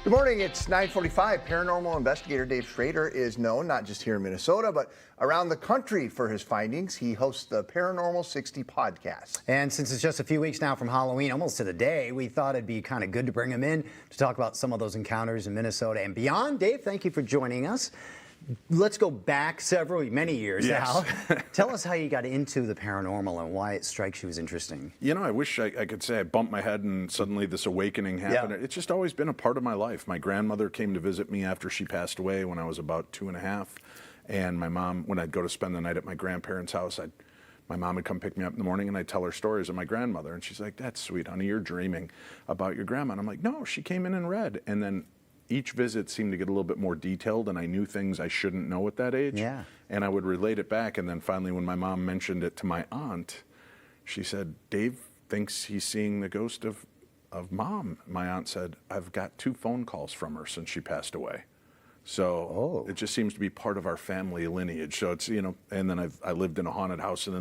Good morning, it's 9:45. Paranormal investigator Dave Schrader is known not just here in Minnesota, but around the country for his findings. He hosts the Paranormal 60 podcast. And since it's just a few weeks now from Halloween, almost to the day, we thought it'd be kind of good to bring him in to talk about some of those encounters in Minnesota and beyond. Dave, thank you for joining us. Let's go back many years now. Tell us how you got into the paranormal and why it strikes you as interesting. You know, I wish I could say I bumped my head and suddenly this awakening happened. Yeah. It's just always been a part of my life. My grandmother came to visit me after she passed away when I was about 2.5. And my mom, when I'd go to spend the night at my grandparents' house, my mom would come pick me up in the morning and I'd tell her stories of my grandmother. And she's like, "That's sweet, honey, you're dreaming about your grandma." And I'm like, "No, she came in and read." And then each visit seemed to get a little bit more detailed, and I knew things I shouldn't know at that age. Yeah. And I would relate it back, and then finally when my mom mentioned it to my aunt, she said, "Dave thinks he's seeing the ghost of Mom." My aunt said, "I've got 2 phone calls from her since she passed away." So It just seems to be part of our family lineage. So it's, and then I lived in a haunted house in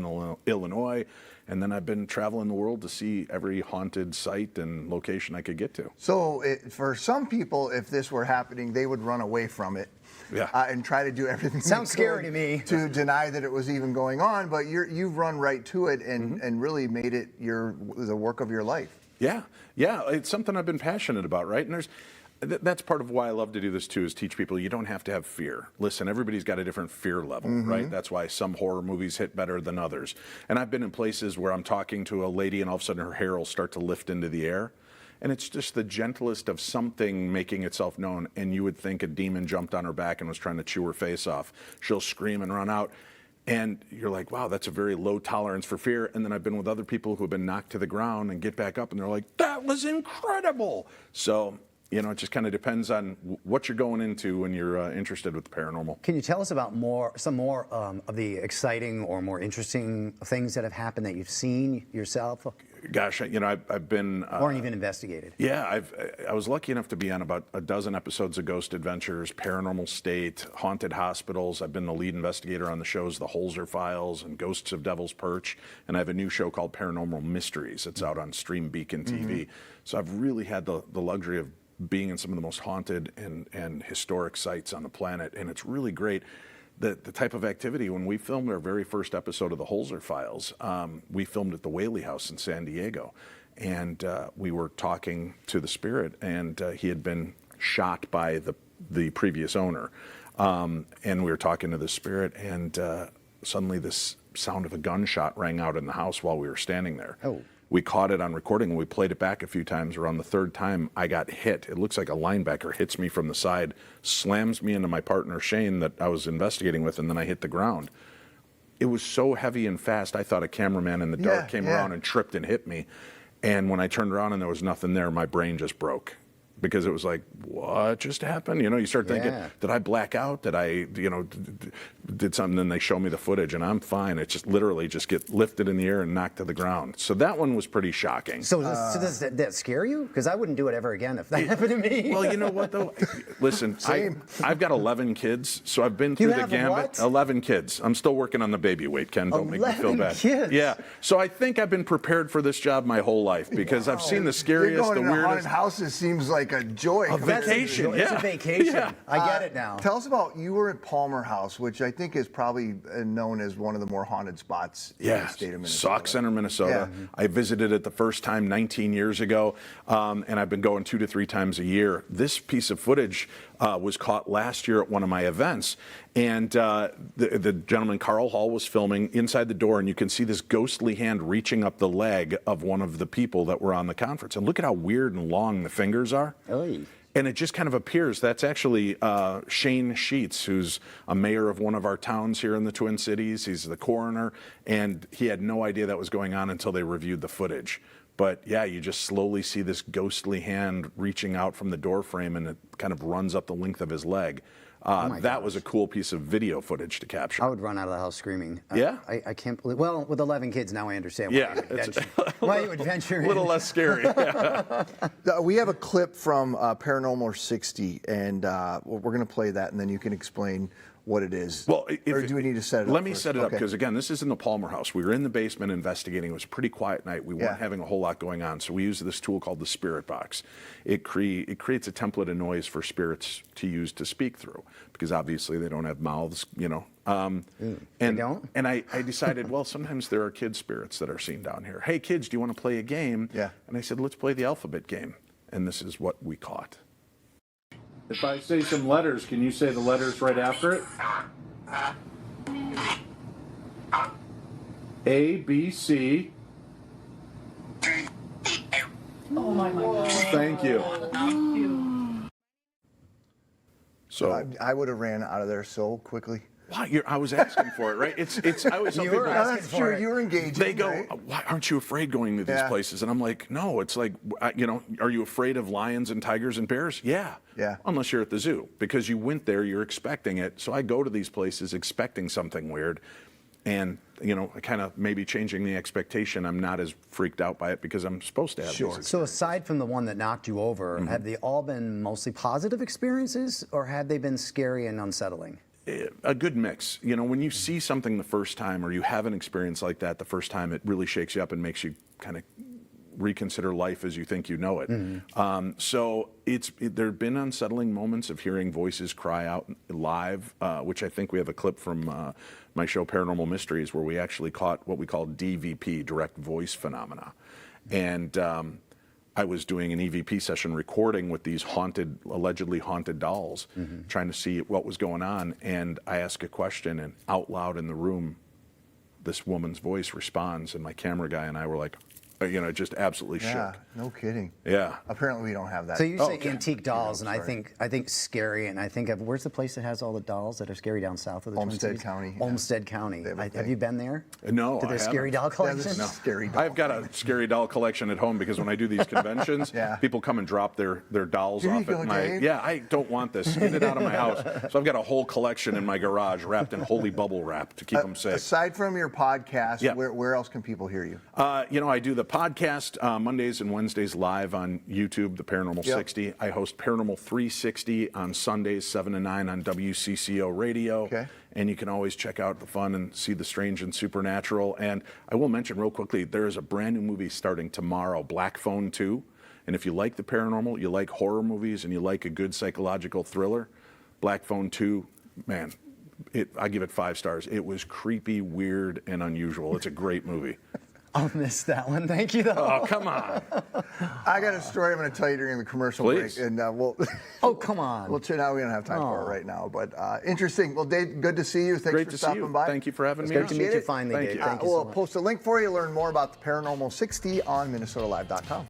Illinois, and then I've been traveling the world to see every haunted site and location I could get to. So for some people, if this were happening, they would run away from it. Yeah. And try to do everything. Sounds scary to me. To deny that it was even going on, but you've run right to it and really made it the work of your life. Yeah, it's something I've been passionate about, right? And that's part of why I love to do this too, is teach people you don't have to have fear. Listen, everybody's got a different fear level, right? That's why some horror movies hit better than others. And I've been in places where I'm talking to a lady and all of a sudden her hair will start to lift into the air. And it's just the gentlest of something making itself known, and you would think a demon jumped on her back and was trying to chew her face off. She'll scream and run out. And you're like, wow, that's a very low tolerance for fear. And then I've been with other people who have been knocked to the ground and get back up and they're like, "That was incredible." So, it just kind of depends on what you're going into when you're interested with the paranormal. Can you tell us about some more of the exciting or more interesting things that have happened that you've seen yourself? Gosh, I've been... or even investigated. Yeah, I was lucky enough to be on about a dozen episodes of Ghost Adventures, Paranormal State, Haunted Hospitals. I've been the lead investigator on the shows The Holzer Files and Ghosts of Devil's Perch. And I have a new show called Paranormal Mysteries. It's out on Stream Beacon TV. So I've really had the luxury of being in some of the most haunted and historic sites on the planet. And it's really great. The type of activity, when we filmed our very first episode of the Holzer Files, we filmed at the Whaley House in San Diego. And we were talking to the spirit, and he had been shot by the previous owner. And we were talking to the spirit, and suddenly this sound of a gunshot rang out in the house while we were standing there. Oh. We caught it on recording, and we played it back a few times. Around the 3rd time, I got hit. It looks like a linebacker hits me from the side, slams me into my partner, Shane, that I was investigating with, and then I hit the ground. It was so heavy and fast, I thought a cameraman in the dark came around and tripped and hit me. And when I turned around and there was nothing there, my brain just broke. Because it was like, what just happened? You start thinking, did I black out? Did I, did something? Then they show me the footage and I'm fine. It just literally just get lifted in the air and knocked to the ground. So that one was pretty shocking. So does that scare you? Because I wouldn't do it ever again if that happened to me. Well, you know what though? Listen, I've got 11 kids, so I've been through the gambit. 11 kids. I'm still working on the baby weight, Ken. Don't make me feel bad. Kids. Yeah. So I think I've been prepared for this job my whole life because I've seen the scariest, Going the into weirdest. haunted houses seems like a joy. A vacation. It's a vacation. Yeah. I get it now. Tell us about, you were at Palmer House, which I think is probably known as one of the more haunted spots in the state of Minnesota. Sauk Center, Minnesota. Yeah. I visited it the first time 19 years ago, and I've been going 2 to 3 times a year. This piece of footage was caught last year at one of my events, and the gentleman, Carl Hall, was filming inside the door, and you can see this ghostly hand reaching up the leg of one of the people that were on the conference. And look at how weird and long the fingers are. Oy. And it just kind of appears. That's actually Shane Sheets, who's a mayor of one of our towns here in the Twin Cities. He's the coroner, and he had no idea that was going on until they reviewed the footage. But yeah, you just slowly see this ghostly hand reaching out from the door frame, and it kind of runs up the length of his leg. That was a cool piece of video footage to capture. I would run out of the house screaming. Yeah? I can't believe, well, with 11 kids now I understand why you would venture in. A little less scary. We have a clip from Paranormal 60, and we're going to play that, and then you can explain what it is? Well, or do we need to set it up? Let me first? set it up, Okay. because again, this is in the Palmer house. We were in the basement investigating. It was a pretty quiet night. We weren't having a whole lot going on, so we used this tool called the Spirit Box. It creates a template of noise for spirits to use to speak through, because obviously they don't have mouths, you know. They don't? And I decided, well, sometimes there are kid spirits that are seen down here. Hey, kids, do you want to play a game? Yeah. And I said, let's play the alphabet game. And this is what we caught. If I say some letters, can you say the letters right after it? A, B, C. Oh my God. Thank you. So I would have ran out of there so quickly. wow, I was asking for it, right? I was You something were that- asking That's for true. it. You were engaging. They go, right? why aren't you afraid going to these Yeah. places? And I'm like, no, it's like, you know, are you afraid of lions and tigers and bears? Yeah. Yeah. Unless you're at the zoo, because you went there, you're expecting it. So I go to these places expecting something weird. And, you know, I kind of maybe changing the expectation. I'm not as freaked out by it because I'm supposed to have Sure. these. So aside from the one that knocked you over, have they all been mostly positive experiences, or have they been scary and unsettling? A good mix. You know, when you see something the first time, or you have an experience like that the first time, it really shakes you up and makes you kind of reconsider life as you think you know it. So there have been unsettling moments of hearing voices cry out live, which I think we have a clip from my show Paranormal Mysteries, where we actually caught what we call DVP, direct voice phenomena. And I was doing an EVP session recording with these allegedly haunted dolls, trying to see what was going on. And I ask a question, and out loud in the room, this woman's voice responds, and my camera guy and I were like, you know, just absolutely Yeah, shook. no kidding. Yeah. Apparently we don't have that. So you say okay. antique dolls, and I think scary, and I think of where's the place that has all the dolls that are scary down south of the Twin Olmsted Cities? County, yeah. Olmsted County. have a Have thing. you been there? No, To I their scary haven't. doll Yeah, collection? this is scary doll. I've got a scary doll collection at home, because when I do these conventions, Yeah. people come and drop their dolls Here you off go, at my. Dave. Yeah, I don't want this. Get it out of my house. So I've got a whole collection in my garage wrapped in holy bubble wrap to keep them safe. Aside from your podcast, Yeah. where else can people hear you? You know, I do the podcast Mondays and Wednesdays live on YouTube, the Paranormal Yep. 60. I host Paranormal 360 on Sundays, 7 to 9 on WCCO Radio. Okay. And you can always check out the fun and see the strange and supernatural. And I will mention real quickly, there is a brand new movie starting tomorrow, Black Phone 2. And if you like the paranormal, you like horror movies, and you like a good psychological thriller, Black Phone 2, man, I give it 5 stars. It was creepy, weird, and unusual. It's a great movie. I'll miss that one. Thank you, though. Oh, come on. I got a story I'm going to tell you during the commercial Please. break, and we'll. Oh, come on. Well, now we don't have time for it Oh. right now, but interesting. Well, Dave, good to see you. Thanks Great for to see stopping you. by. Thank you for having me Great on. to meet Appreciate you it. finally, Thank Dave. you. Thank you We'll so much. post a link for you to learn more about the Paranormal 60 on MinnesotaLive.com.